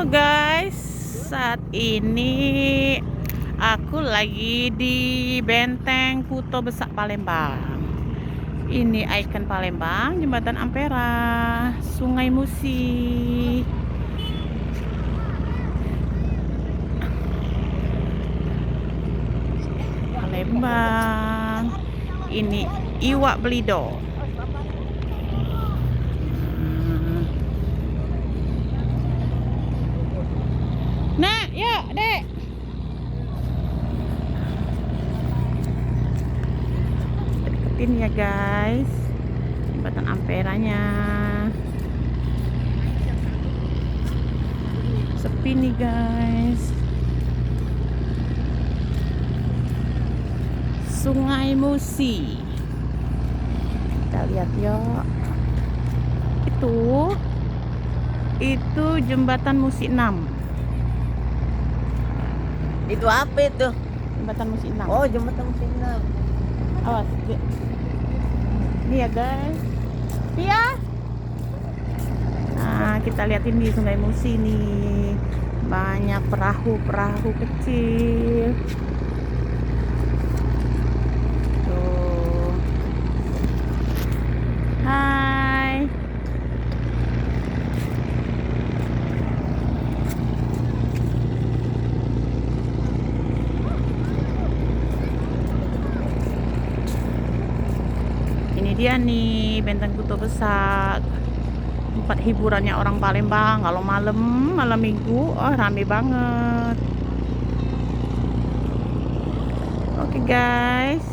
Halo guys, saat ini aku lagi di Benteng Kuto Besak Palembang. Ini ikon Palembang, Jembatan Ampera, Sungai Musi. Palembang. Ini Iwak Belido. Nah, yuk, Dek. Deketin ya, guys. Jembatan Amperanya. Sepi nih, guys. Sungai Musi. Kita lihat yuk. Itu jembatan Musi 6. Itu apa itu? Jembatan Musi 6. Oh, jembatan Musi 6. Awas. Ini ya, guys. Pia. Nah, kita lihat ini Sungai Musi nih. Banyak perahu-perahu kecil. Tuh. Hai. Ini dia nih Benteng Kuto Besak, tempat hiburannya orang Palembang. Kalau malam minggu, rame banget. Oke guys.